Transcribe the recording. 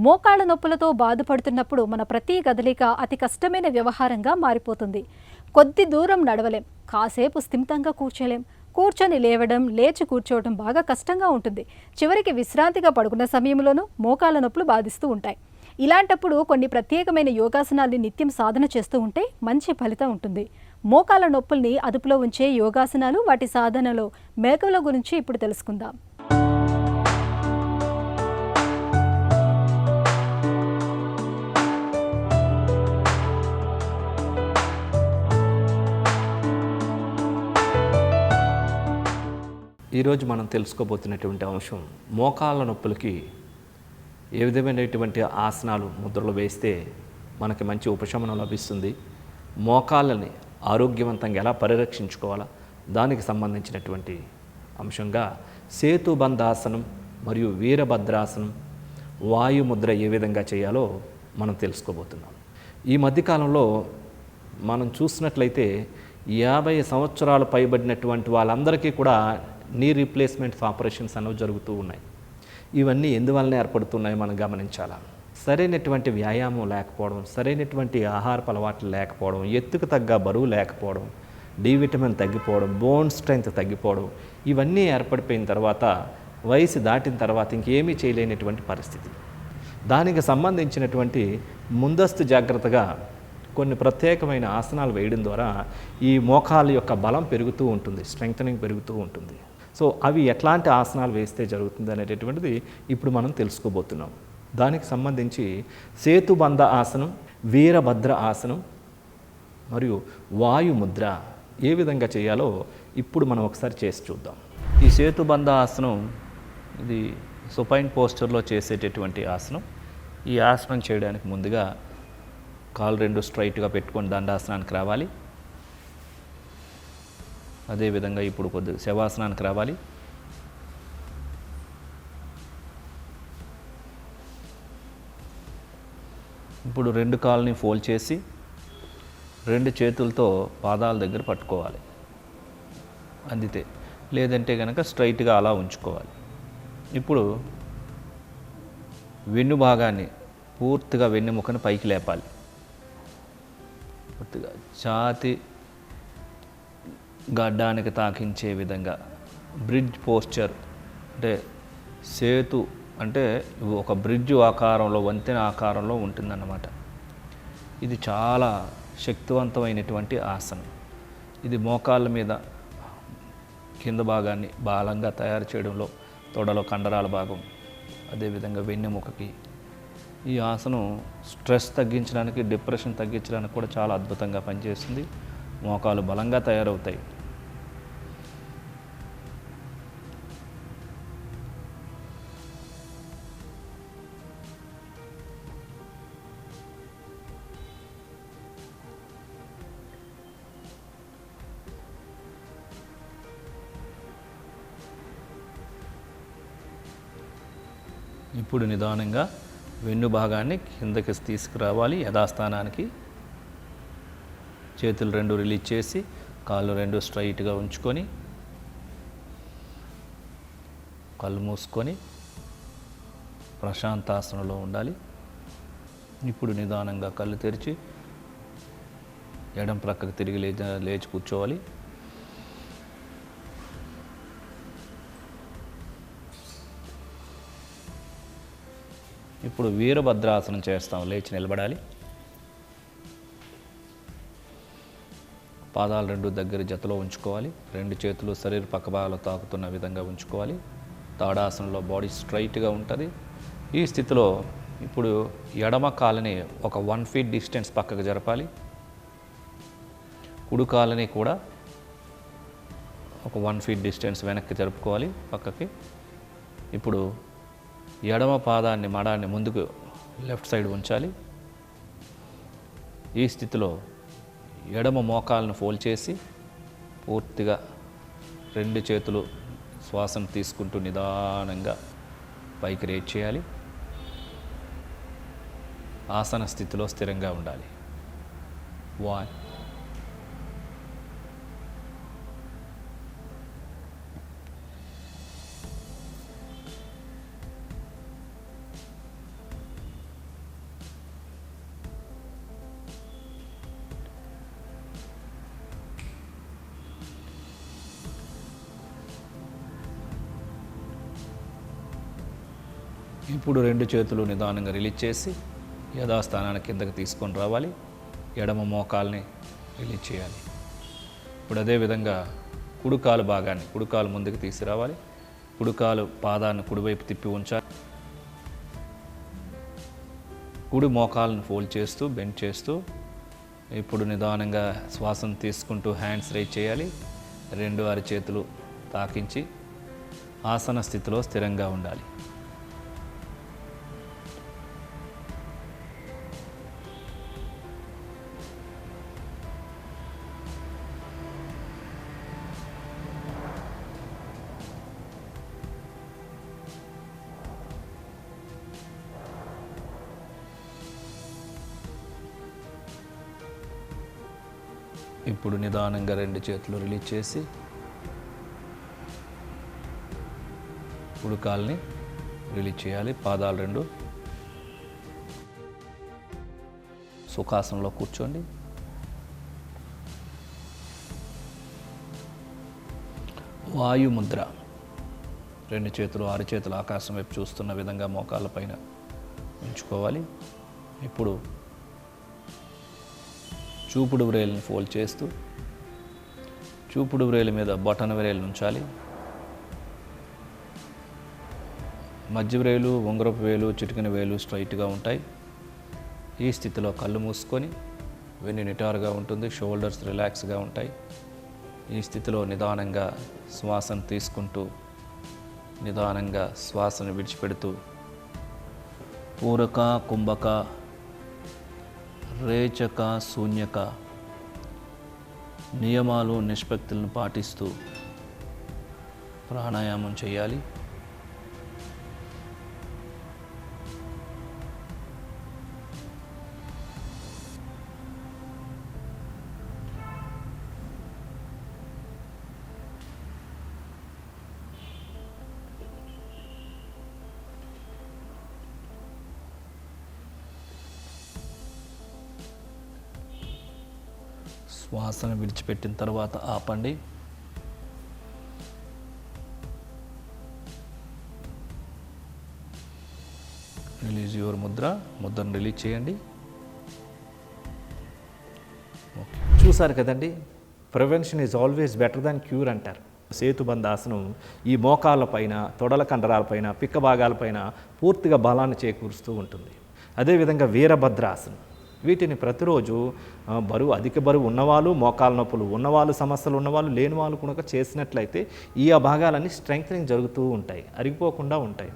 మోకాళ్ళ నొప్పులతో బాధపడుతున్నప్పుడు మన ప్రతి కదలిక అతి కష్టమైన వ్యవహారంగా మారిపోతుంది. కొద్ది దూరం నడవలేం, కాసేపు స్థిమితంగా కూర్చోలేం, కూర్చొని లేవడం, లేచి కూర్చోవడం బాగా కష్టంగా ఉంటుంది. చివరికి విశ్రాంతిగా పడుకున్న సమయంలోనూ మోకాళ్ళ నొప్పులు బాధిస్తూ ఉంటాయి. ఇలాంటప్పుడు కొన్ని ప్రత్యేకమైన యోగాసనాల్ని నిత్యం సాధన చేస్తూ ఉంటే మంచి ఫలితం ఉంటుంది. మోకాళ్ళ నొప్పుల్ని అదుపులో ఉంచే యోగాసనాలు, వాటి సాధనలో మెలకువల గురించి ఇప్పుడు తెలుసుకుందాం. ఈరోజు మనం తెలుసుకోబోతున్నటువంటి అంశం, మోకాళ్ళ నొప్పులకి ఏ విధమైనటువంటి ఆసనాలు, ముద్రలు వేస్తే మనకి మంచి ఉపశమనం లభిస్తుంది, మోకాళ్ళని ఆరోగ్యవంతంగా ఎలా పరిరక్షించుకోవాలా, దానికి సంబంధించినటువంటి అంశంగా సేతుబంధాసనం మరియు వీరభద్రాసనం, వాయుముద్ర ఏ విధంగా చేయాలో మనం తెలుసుకోబోతున్నాం. ఈ మధ్యకాలంలో మనం చూసినట్లయితే 50 సంవత్సరాలు పైబడినటువంటి వాళ్ళందరికీ కూడా నీ రీప్లేస్మెంట్స్ ఆపరేషన్స్ అనేవి జరుగుతూ ఉన్నాయి. ఇవన్నీ ఎందువల్లనే ఏర్పడుతున్నాయో మనం గమనించాలా. సరైనటువంటి వ్యాయామం లేకపోవడం, సరైనటువంటి ఆహారపు అలవాట్లు లేకపోవడం, ఎత్తుకు తగ్గ బరువు లేకపోవడం, డి విటమిన్ తగ్గిపోవడం, బోన్ స్ట్రెంగ్త్ తగ్గిపోవడం, ఇవన్నీ ఏర్పడిపోయిన తర్వాత వయసు దాటిన తర్వాత ఇంకేమీ చేయలేనటువంటి పరిస్థితి. దానికి సంబంధించినటువంటి ముందస్తు జాగ్రత్తగా కొన్ని ప్రత్యేకమైన ఆసనాలు వేయడం ద్వారా ఈ మోకాళ్ళ యొక్క బలం పెరుగుతూ ఉంటుంది, స్ట్రెంగ్తనింగ్ పెరుగుతూ ఉంటుంది. సో అవి ఎట్లాంటి ఆసనాలు వేస్తే జరుగుతుంది అనేటటువంటిది ఇప్పుడు మనం తెలుసుకోబోతున్నాం. దానికి సంబంధించి సేతుబంధ ఆసనం, వీరభద్ర ఆసనం మరియు వాయుముద్ర ఏ విధంగా చేయాలో ఇప్పుడు మనం ఒకసారి చేసి చూద్దాం. ఈ సేతుబంధ ఆసనం ఇది సుపైన్ పోస్చర్లో చేసేటటువంటి ఆసనం. ఈ ఆసనం చేయడానికి ముందుగా కాళ్ళు రెండు స్ట్రైట్గా పెట్టుకొని దండాసనానికి రావాలి. అదేవిధంగా ఇప్పుడు కొద్దిగా శవాసనానికి రావాలి. ఇప్పుడు రెండు కాళ్ళని ఫోల్డ్ చేసి రెండు చేతులతో పాదాల దగ్గర పట్టుకోవాలి, అందితే. లేదంటే కనుక స్ట్రైట్గా అలా ఉంచుకోవాలి. ఇప్పుడు వెన్ను భాగాన్ని పూర్తిగా వెన్నెముకను పైకి లేపాలి. పూర్తిగా ఛాతి గడ్డానికి తాకించే విధంగా బ్రిడ్జ్ పోస్చర్, అంటే సేతు అంటే ఒక బ్రిడ్జ్ ఆకారంలో, వంతెన ఆకారంలో ఉంటుందన్నమాట. ఇది చాలా శక్తివంతమైనటువంటి ఆసనం. ఇది మోకాళ్ళ మీద కింద భాగాన్ని బలంగా తయారు చేయడంలో, తొడలో కండరాల భాగం, అదేవిధంగా వెన్నెముకకి ఈ ఆసనం స్ట్రెస్ తగ్గించడానికి, డిప్రెషన్ తగ్గించడానికి కూడా చాలా అద్భుతంగా పనిచేస్తుంది. మోకాలు బలంగా తయారవుతాయి. ఇప్పుడు నిదానంగా వెన్ను భాగాన్ని కిందకి తీసుకురావాలి యథాస్థానానికి. చేతులు రెండు రిలీజ్ చేసి కాళ్ళు రెండు స్ట్రైట్గా ఉంచుకొని కళ్ళు మూసుకొని ప్రశాంతాసనంలో ఉండాలి. ఇప్పుడు నిదానంగా కళ్ళు తెరిచి ఎడం ప్రక్కకు తిరిగి లేచి కూర్చోవాలి. ఇప్పుడు వీరభద్రాసనం చేస్తాం. లేచి నిలబడాలి. పాదాలు రెండు దగ్గర జతలో ఉంచుకోవాలి. రెండు చేతులు శరీర పక్క భాగాలు తాకుతున్న విధంగా ఉంచుకోవాలి. తాడాసనంలో బాడీ స్ట్రైట్గా ఉంటుంది. ఈ స్థితిలో ఇప్పుడు ఎడమ కాలుని ఒక 1 feet డిస్టెన్స్ పక్కకు జరపాలి. కుడి కాలుని కూడా ఒక 1 feet డిస్టెన్స్ వెనక్కి జరుపుకోవాలి పక్కకి. ఇప్పుడు ఎడమ పాదాన్ని, మడాన్ని ముందుకు లెఫ్ట్ సైడ్ ఉంచాలి. ఈ స్థితిలో ఎడమ మోకాలను ఫోల్డ్ చేసి పూర్తిగా రెండు చేతులు శ్వాసను తీసుకుంటూ నిదానంగా పైకి రేట్ చేయాలి. ఆసన స్థితిలో స్థిరంగా ఉండాలి. 1 2 ఇప్పుడు 2 చేతులు నిదానంగా రిలీజ్ చేసి యథాస్థానానికి కిందకి తీసుకొని రావాలి. ఎడమ మోకాల్ని రిలీజ్ చేయాలి. ఇప్పుడు అదేవిధంగా కుడికాలు భాగాన్ని కుడికాలు ముందుకు తీసుకురావాలి. కుడికాలు పాదాన్ని కుడివైపు తిప్పి ఉంచాలి. కుడి మోకాలను ఫోల్డ్ చేస్తూ బెండ్ చేస్తూ ఇప్పుడు నిదానంగా శ్వాసను తీసుకుంటూ హ్యాండ్స్ రైజ్ చేయాలి. 2 అరచేతులు తాకించి ఆసన స్థితిలో స్థిరంగా ఉండాలి. ఇప్పుడు నిదానంగా 2 చేతులు రిలీజ్ చేసి కుడి కాల్ని రిలీజ్ చేయాలి. పాదాలు 2 సుఖాసనంలో కూర్చోండి. వాయు ముద్ర. 2 చేతులు అరచేతులు ఆకాశం వైపు చూస్తున్న విధంగా మోకాళ్ళ పైన ఉంచుకోవాలి. ఇప్పుడు చూపుడు వ్రేలుని ఫోల్డ్ చేస్తూ చూపుడు వ్రేలు మీద బొటన వ్రేలు ఉంచాలి. మధ్య వ్రేలు, ఉంగరపు వేలు, చిటికెన వేలు స్ట్రైట్గా ఉంటాయి. ఈ స్థితిలో కళ్ళు మూసుకొని వెన్ను నిటారుగా ఉంటుంది. షోల్డర్స్ రిలాక్స్గా ఉంటాయి. ఈ స్థితిలో నిదానంగా శ్వాసను తీసుకుంటూ నిదానంగా శ్వాసను విడిచిపెడుతూ పూరక, కుంభక, రేచక, శూన్యక నియమాలు నిష్పత్తులను పాటిస్తూ ప్రాణాయామం చేయాలి. శ్వాసను విడిచిపెట్టిన తర్వాత ఆపండి. రిలీజ్ యువర్ ముద్రను రిలీజ్ చేయండి. చూసారు కదండి, prevention is always better than cure అంటారు. సేతుబంధాసనం ఈ మోకాళ్ళ పైన, తొడల కండరాలపైన, పిక్క భాగాలపైన పూర్తిగా బలాన్ని చేకూరుస్తూ ఉంటుంది. అదేవిధంగా వీరభద్రాసనం, వీటిని ప్రతిరోజు అధిక బరువు ఉన్నవాళ్ళు, మోకాళ్ళ నొప్పులు ఉన్నవాళ్ళు, సమస్యలు ఉన్నవాళ్ళు, లేని వాళ్ళు కూడా చేసినట్లయితే ఈ భాగాలన్నీ స్ట్రెంగ్త్నింగ్ జరుగుతూ ఉంటాయి, అరిగిపోకుండా ఉంటాయి.